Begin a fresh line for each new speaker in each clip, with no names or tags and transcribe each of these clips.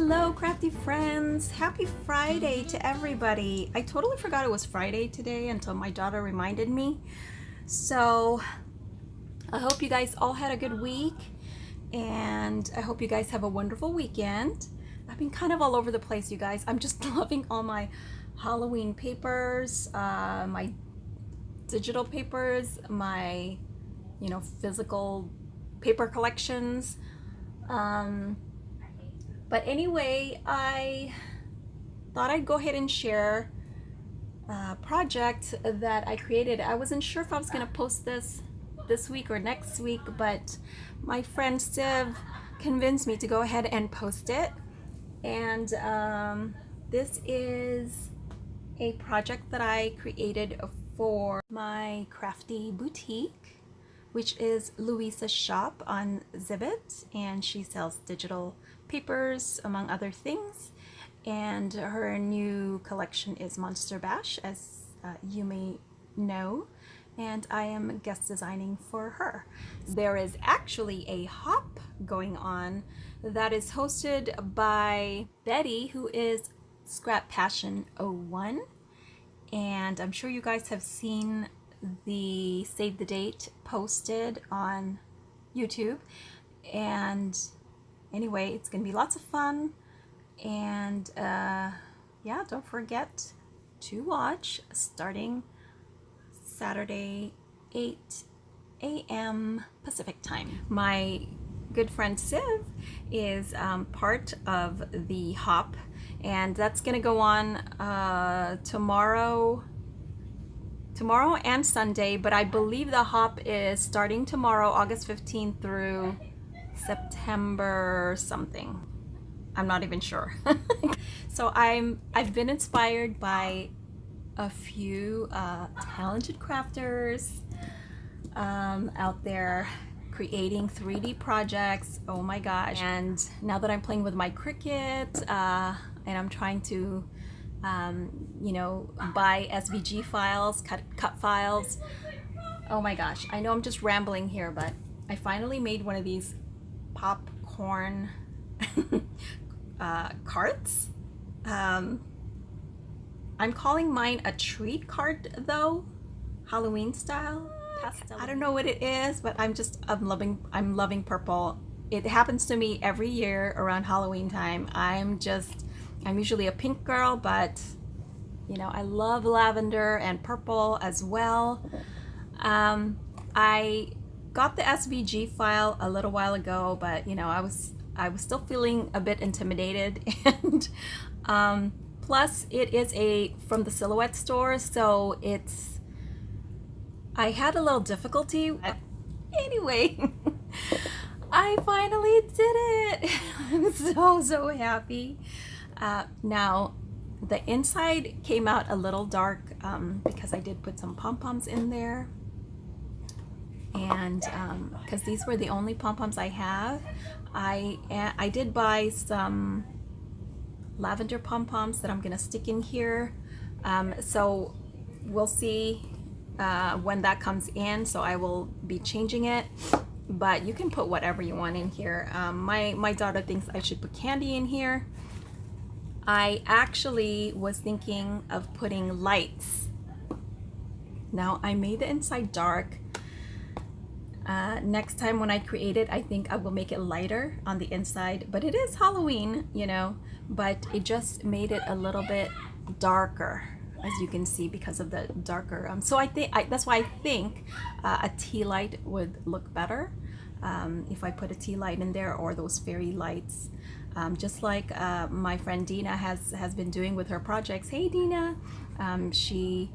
Hello, crafty friends. Happy Friday to everybody. I totally forgot it was Friday today until my daughter reminded me. So I hope you guys all had a good week, and I hope you guys have a wonderful weekend. I've been kind of all over the place, you guys. I'm just loving all my Halloween papers, my digital papers, my physical paper collections. But anyway, I thought I'd go ahead and share a project that I created. I wasn't sure if I was going to post this week or next week, but my friend Siv convinced me to go ahead and post it. And this is a project that I created for my Crafty Boutique, which is Louisa's shop on Zibit, and she sells digital papers among other things, and her new collection is Monster Bash, as you may know, and I am guest designing for her. There is actually a hop going on that is hosted by Betty, who is Scrap Passion 01, and I'm sure you guys have seen the save the date posted on YouTube. And anyway, it's gonna be lots of fun, and yeah, don't forget to watch starting Saturday 8 a.m. Pacific time. My good friend Siv is part of the hop, and that's gonna go on tomorrow and Sunday, but I believe the hop is starting tomorrow, August 15th through September something. I'm not even sure. So I've been inspired by a few talented crafters out there creating 3D projects. Oh my gosh. And now that I'm playing with my Cricut and I'm trying to buy SVG files, cut files. Oh my gosh, I know I'm just rambling here, but I finally made one of these popcorn carts. I'm calling mine a treat cart though, Halloween style. Pastel. I don't know what it is, but I'm loving purple. It happens to me every year around Halloween time. I'm usually a pink girl, but I love lavender and purple as well. I got the SVG file a little while ago, but I was still feeling a bit intimidated, and plus it is from the Silhouette store, so I had a little difficulty. Anyway, I finally did it. I'm so happy. Now the inside came out a little dark because I did put some pom-poms in there, and because these were the only pom-poms I have, I did buy some lavender pom-poms that I'm gonna stick in here, so we'll see when that comes in, so I will be changing it. But you can put whatever you want in here. My daughter thinks I should put candy in here. I actually was thinking of putting lights. Now I made the inside dark. Next time when I create it, I think I will make it lighter on the inside, but it is Halloween, but it just made it a little bit darker, as you can see, because of the darker. So I think that's why I think a tea light would look better if I put a tea light in there, or those fairy lights. Just like my friend Dina has been doing with her projects. Hey Dina, she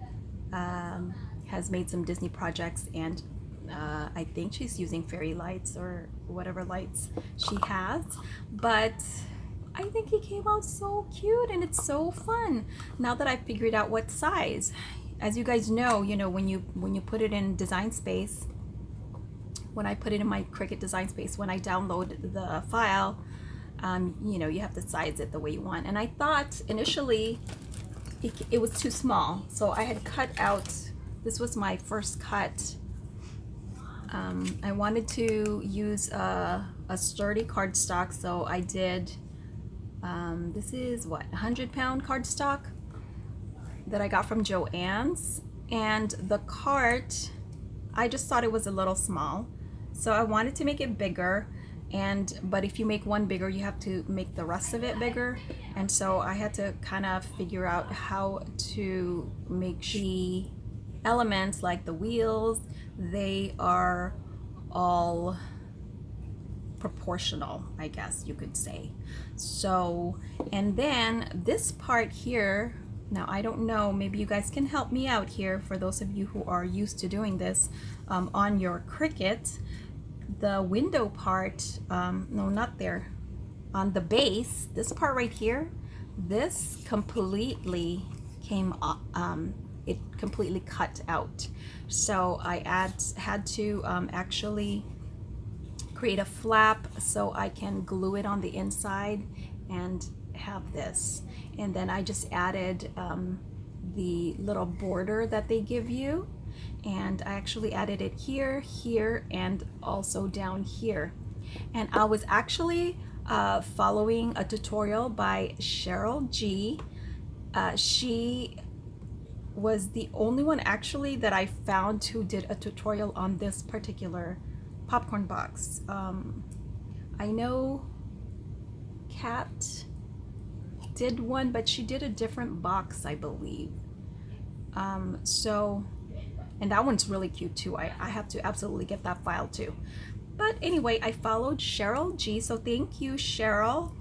has made some Disney projects, and I think she's using fairy lights or whatever lights she has, but I think it came out so cute and it's so fun now that I figured out what size. As you guys know, when you put it in Design Space, when I put it in my Cricut Design Space, when I download the file, you have to size it the way you want. And I thought initially it was too small, so I had cut out, this was my first cut. I wanted to use a sturdy cardstock, so I did This is what, 100-pound cardstock that I got from Joann's, and the cart, I just thought it was a little small, so I wanted to make it bigger. But if you make one bigger, you have to make the rest of it bigger, and so I had to kind of figure out how to make the elements, like the wheels, they are all proportional, I guess you could say. So, and then this part here, now I don't know, maybe you guys can help me out here, for those of you who are used to doing this on your Cricut. The window part, no, not there, on the base, this part right here, this completely came up, it completely cut out. So I had to actually create a flap so I can glue it on the inside and have this. And then I just added the little border that they give you, and I actually added it here, here, and also down here. And I was actually following a tutorial by Cheryl G. She was the only one actually that I found who did a tutorial on this particular popcorn box. I know Kat did one, but she did a different box, I believe. And that one's really cute too. I have to absolutely get that file too. But anyway, I followed Cheryl G. So thank you, Cheryl,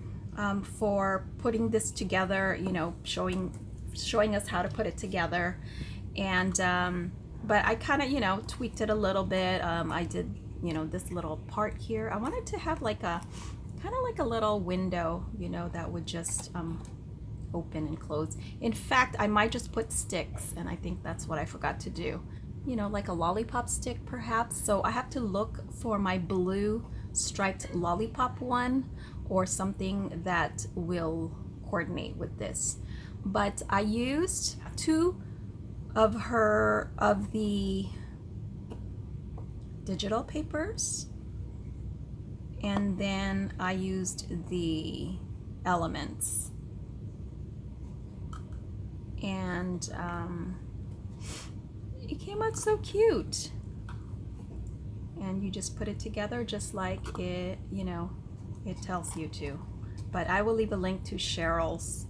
for putting this together, you know, showing us how to put it together. And but I kind of, you know, tweaked it a little bit. I did, you know, this little part here. I wanted to have like a kind of like a little window, you know, that would just open and close. In fact, I might just put sticks, and I think that's what I forgot to do. You know, like a lollipop stick perhaps. So I have to look for my blue striped lollipop one, or something that will coordinate with this. But I used 2 of the digital papers, and then I used the elements, and it came out so cute. And you just put it together just like it, you know, it tells you to. But I will leave a link to Cheryl's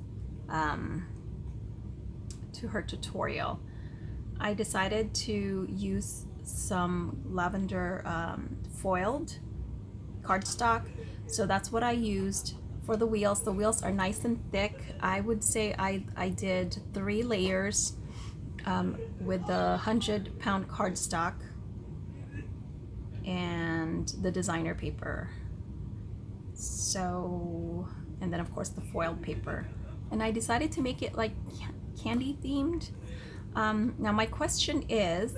to her tutorial. I decided to use some lavender foiled cardstock, so that's what I used for the wheels. The wheels are nice and thick. I would say I did 3 layers with the 100-pound cardstock and the designer paper. So, and then of course the foiled paper. And I decided to make it like candy themed. Now my question is,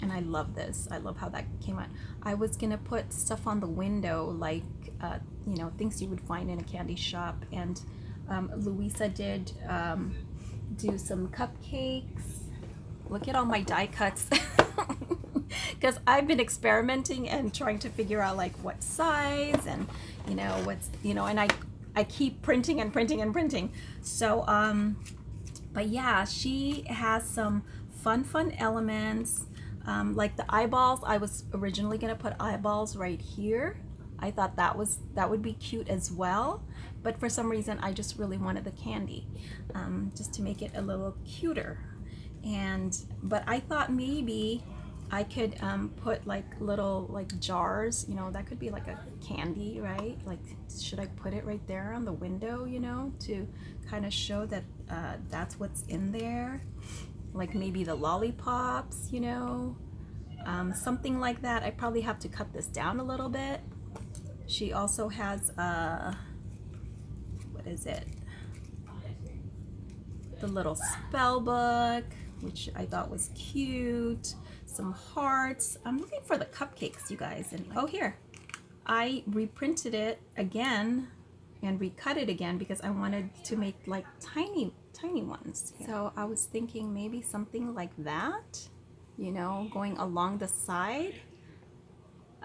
and I love this, I love how that came out. I was gonna put stuff on the window, like you know, things you would find in a candy shop. And Louisa did do some cupcakes. Look at all my die cuts. Because I've been experimenting and trying to figure out like what size, and you know what's, you know, and I keep printing and printing and printing. So but yeah, she has some fun elements, like the eyeballs. I was originally gonna put eyeballs right here. I thought that would be cute as well, but for some reason I just really wanted the candy, just to make it a little cuter. But I thought maybe I could put like little like jars, you know, that could be like a candy, right? Like, should I put it right there on the window, you know, to kind of show that that's what's in there? Like maybe the lollipops, you know, something like that. I probably have to cut this down a little bit. She also has what is it? The little spell book, which I thought was cute. Some hearts. I'm looking for the cupcakes, you guys. And oh, here, I reprinted it again and recut it again because I wanted to make like tiny ones. So I was thinking maybe something like that, you know, going along the side.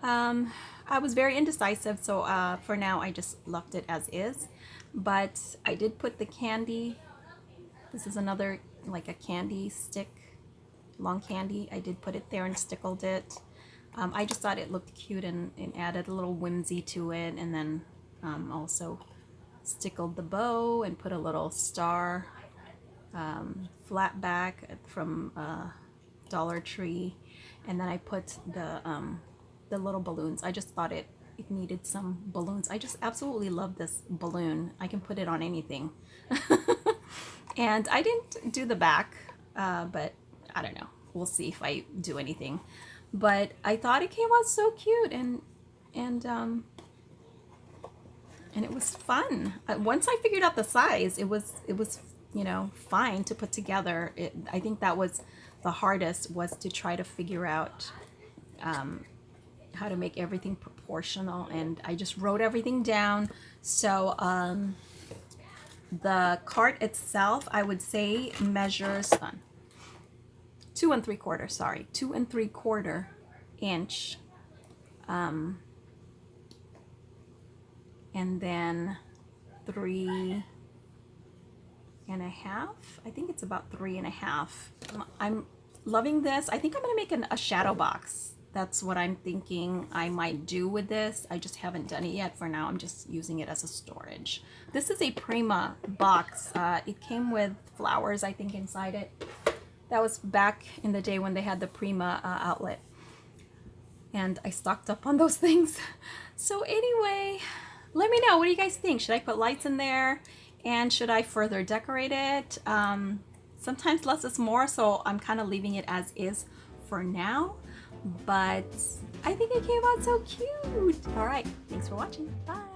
I was very indecisive, so for now I just left it as is. but I did put the candy. This is another, like a candy stick, long candy. I did put it there and stickled it. I just thought it looked cute and added a little whimsy to it, and then also stickled the bow and put a little star flat back from Dollar Tree, and then I put the little balloons. I just thought it needed some balloons. I just absolutely love this balloon. I can put it on anything. And I didn't do the back, but I don't know. We'll see if I do anything. But I thought it came out so cute, and it was fun. Once I figured out the size, it was you know, fine to put together. I think that was the hardest, was to try to figure out how to make everything proportional, and I just wrote everything down. So the cart itself, I would say, measures 2 3/4, sorry, 2 3/4 inch, and then 3 1/2. I think it's about 3 1/2. I'm loving this. I think I'm gonna make a shadow box. That's what I'm thinking I might do with this. I just haven't done it yet. For now, I'm just using it as a storage. This is a Prima box. It came with flowers, I think, inside it. That was back in the day when they had the Prima outlet. And I stocked up on those things. So anyway, let me know. What do you guys think? Should I put lights in there? And should I further decorate it? Sometimes less is more, so I'm kind of leaving it as is for now. But I think it came out so cute. All right, thanks for watching. Bye.